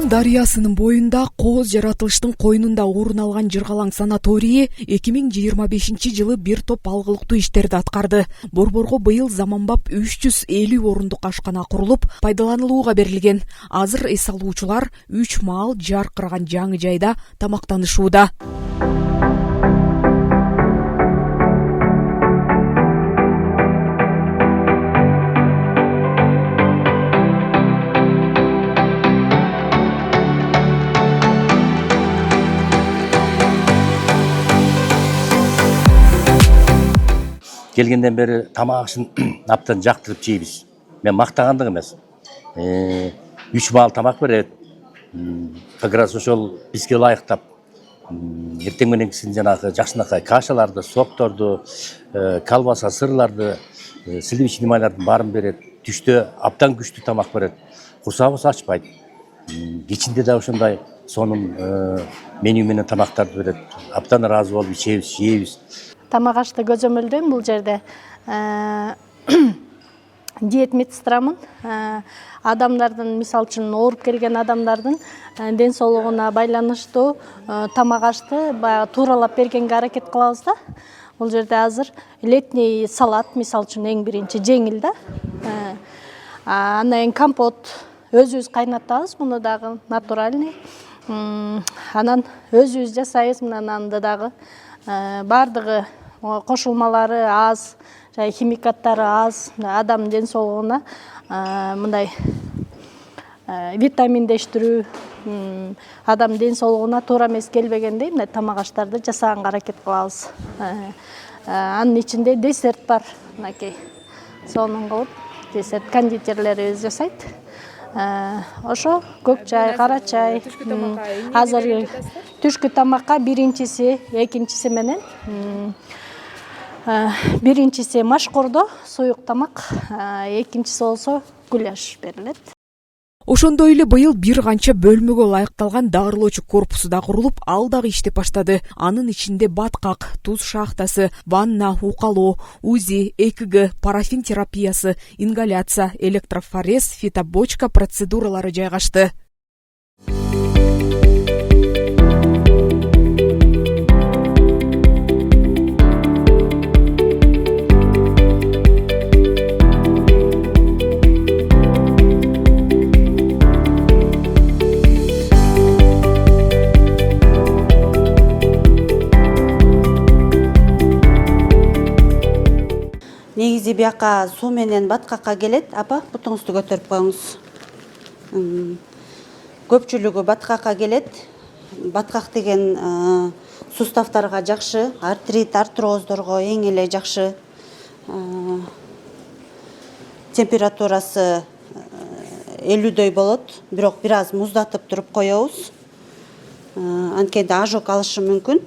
Ырым дарыясынын боюнда кооз жаратылыштын койнунда орун алган Жыргалаң санаторийи 2025-жылы бир топ алгылыктуу иштерди аткарды. Борборго быйыл заманбап 350 орундук ашкана курулуп, пайдаланылууга берилген. Азыр эс алуучулар 3 маал жаркыраган жаңы жайда тамактанышууда. Келгенден бери тамак ашын аптан жактырып жейбиз. Мен мактагандык эмес. 3 маал тамак берет. Как раз ошол бизге ылайыктап эртең мененкисин жанагы жакшынакай кашаларды, сокторду, колбаса, сырларды, сливочный майлардын баарын берет. Түштө абдан күчтүү тамак берет. Курсагыбыз ачпайт. Кечинде да ошондой сонун меню менен тамактарды берет. Абдан ыраазы болуп ичебиз, жейбиз. Тамак ашты көзөмөлдөйм бул жерде. Диет медсестрамын. Адамдардын, мисалы үчүн ооруп келген адамдардын ден соолугуна байланыштуу тамак ашты тууралап бергенге аракет кылабыз да. Бул жерде азыр летний салат, мисалы үчүн эң биринчи жеңил да. Андан кийин компот өзүбүз кайнатабыз, муну дагы натуральный. Анан өзүбүз жасайбыз, мынанды дагы бардыгы кошулмалары аз, химикаттары аз, адам ден соолугуна мындай витаминдештирүү, адам ден соолугуна туура эмес келбегендей мындай тамак аштарды жасаганга аракет кылабыз. Анын ичинде десерт бар, мынакей. Сонун кылып десерт кондитерлерибиз жасайт. Ошо көк чай, кара чай. Азыр түшкү тамакка биринчиси, экинчиси менен. Биринчиси машкурдо суюк тамак, экинчиси болсо гуляш берилет. Ошондой эле быйыл бир канча бөлмөгө ылайыкталган даарылоочу корпусу да курулуп, ал дагы иштеп баштады. Анын ичинде баткак, туз шахтасы, ванна, укалоо, УЗИ, ЭКГ, парафин терапиясы, ингаляция, электрофорез, фитобочка процедуралары жайгашты. Негизи бияка суу менен баткакка келет. Апа, бутуңузду көтөрүп коюңуз. Көпчүлүгү баткакка келет. Баткак деген суставтарга жакшы, артрит, артроздорго эң эле жакшы. Температурасы 50дөй болот, бирок бир аз муздатып туруп коебуз. Анткенде ожог алышы мүмкүн.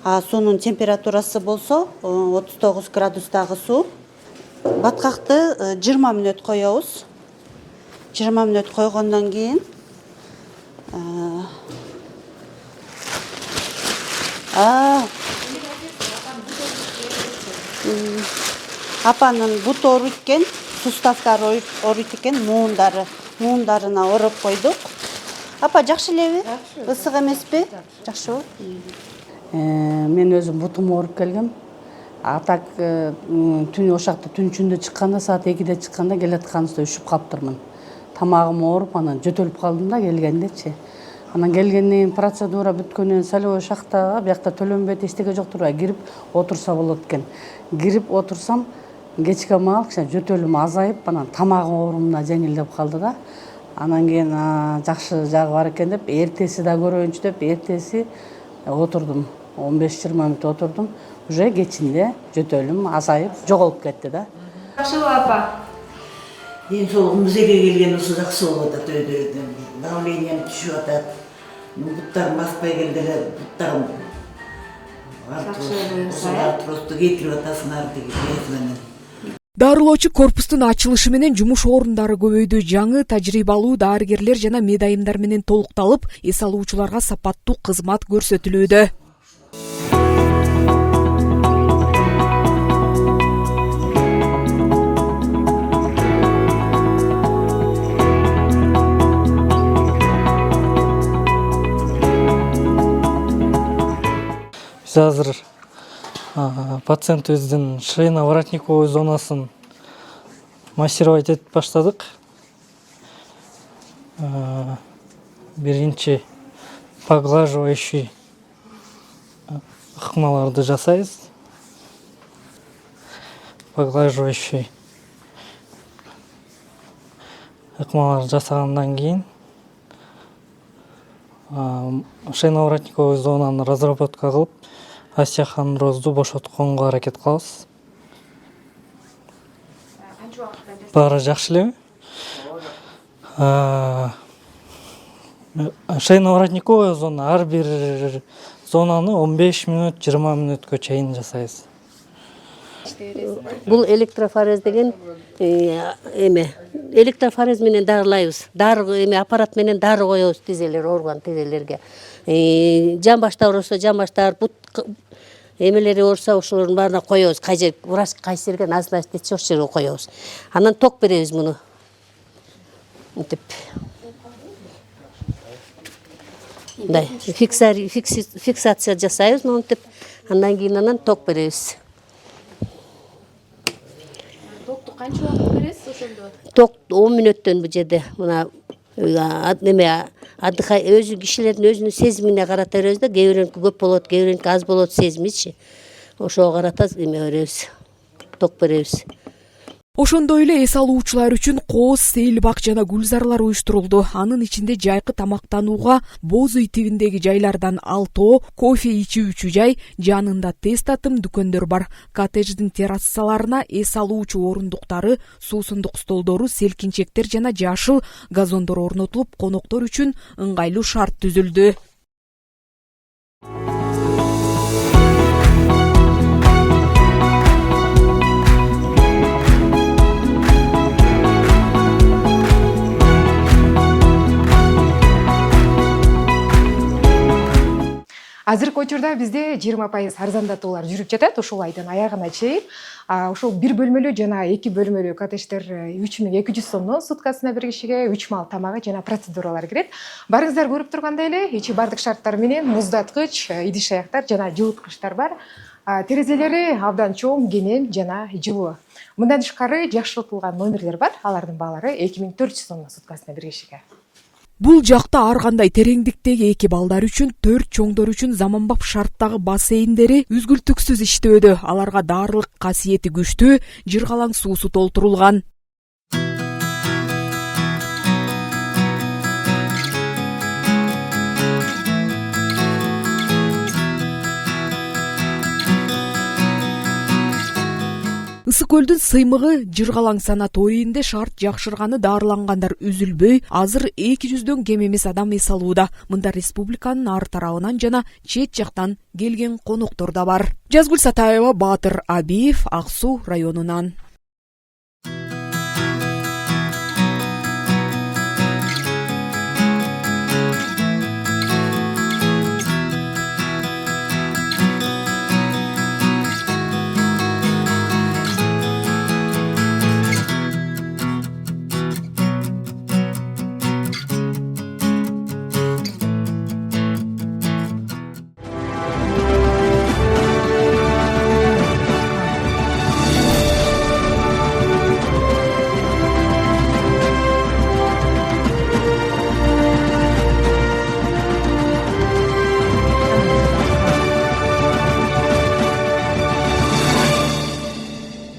Суунун температурасы болсо 39 градустагы суу. Баткакты 20 мүнөт коебуз. 20 мүнөт койгондон кийин апанын буту ооруйт экен, суставдары ооруйт экен, муундарына ороп койдук. Апа, жакшы элеби? Ысык эмеспи? Жакшыбы? Мен өзүм бутум ооруп келгем. Атак түн ошакта түн ичинде чыкканда, саат 2-де чыкканда келатканыбызда үшүп калыптырмын. Тамагым ооруп, анан жөтөлүп калдым да келгендечи. Анан келгенден процедура бүткөндөн солевой шахтага, биякта төлөнбөйт, эчтеке жок турбай кирип отурса болот экен. Кирип отурсам, кечке маал жөтөлүм азайып, анан тамагым оорумда жеңилдеп калды да. Анан кийин жакшы жагы бар экен деп, эртеси да көрөйүнчү деп, эртеси отурдум. 15-20 мүнөт отурдум. Уже кечинде жөтөлүм азайып, жоголуп кетти да. Жакшыбы апа? Ден соолугумуз эге келген ушу жакшы болуп атат, өйдө давлением түшүп атат. Буттарым баспай келди эле, буттарым артрозду кетирип атасыңар деген менен. Дарылоочу корпустун ачылышы менен жумуш орундары көбөйдү. Жаңы тажрыйбалуу дарыгерлер жана медайымдар менен толукталып, эс алуучуларга сапаттуу кызмат көрсөтүлүүдө. Биз азыр пациентибиздин шейно-воротниковой зонасын массировать этип баштадык. Биринчи поглаживающий ыкмаларды жасайбыз. Поглаживающий ыкмаларды жасагандан кийин шейно-воротниковой зонаны разработка кылып, остеохондрозду бошотконго аракет кылабыз. Баары жакшы элеби? Шейно-воротниковый зона ар бир зонаны 15 мүнөт, 20 мүнөткө чейин жасайбыз. Бул электрофорез деген электрофорез менен дарылайбыз. Дары аппарат менен дары коебуз тизелер, орган тизелерге. Жан башта оорусо жан баштар, бут эмелери оорусо ошолордун баарына коебуз. Кай жер врач кайсы жерге назначить этсе ошол жерге коебуз. Анан ток беребиз муну. Мынтип. Мындай фиксация жасайбыз мынтип. Андан кийин ток беребиз. Токту канча убакыт бересиз ошондо? Ток 10 мүнөттөн бул жерде. Мына өзү кишилердин өзүнүн сезимине карата беребиз да, кээ бирөөнүкү көп болот, кээ бирөөнүкү аз болот сезимичи. Ошого карата беребиз. Ток беребиз. Ошондой эле эс алуучулар үчүн кооз, сейил бак жана гүлзарлар уюштурулду. Анын ичинде жайкы тамактанууга боз үй тибиндеги жайлардан алтоо, кофе ичүүчү жай, жанында тест татым дүкөндөр бар. Коттедждин террасаларына эс алуучу орундуктары, суусундук столдору, селкинчектер жана жашыл газондор орнотулуп, коноктор үчүн ыңгайлуу шарт түзүлдү. Азыркы учурда бизде 20% арзандатуулар жүрүп жатат ушул айдын аягына чейин. Ушул 1 бөлмөлүү жана 2 бөлмөлүү коттедждер 3200 сомдон суткасына бир кишиге 3 маал тамагы жана процедуралар кирет. Барыңыздар көрүп тургандай эле, ичи бардык шарттар менен муздаткыч, идиш аяктар жана жылыткычтар бар. Терезелери абдан чоң, кенен жана жылуу. Мындан тышкары жакшыртылган номерлер бар. Алардын баалары 2400 сомдон суткасына бир кишиге. Бул жакта ар кандай тереңдиктеги эки балдар үчүн, 4 чоңдор үчүн заманбап шарттагы бассейндери үзгүлтүксүз иштөөдө. Аларга дарылык касиети күчтүү, жыргалаң суусу толтурулган. Ысык көлдүн сыймыгы Жыргалаң санаторийинде шарт жакшырганы дарылангандар үзүлбөй, азыр 200дөн кем эмес адам эс алууда. Мында республиканын ар тарабынан жана чет жактан келген коноктор да бар. Жазгүл Сатаева, Баатыр Абиев, Ак Суу районунан.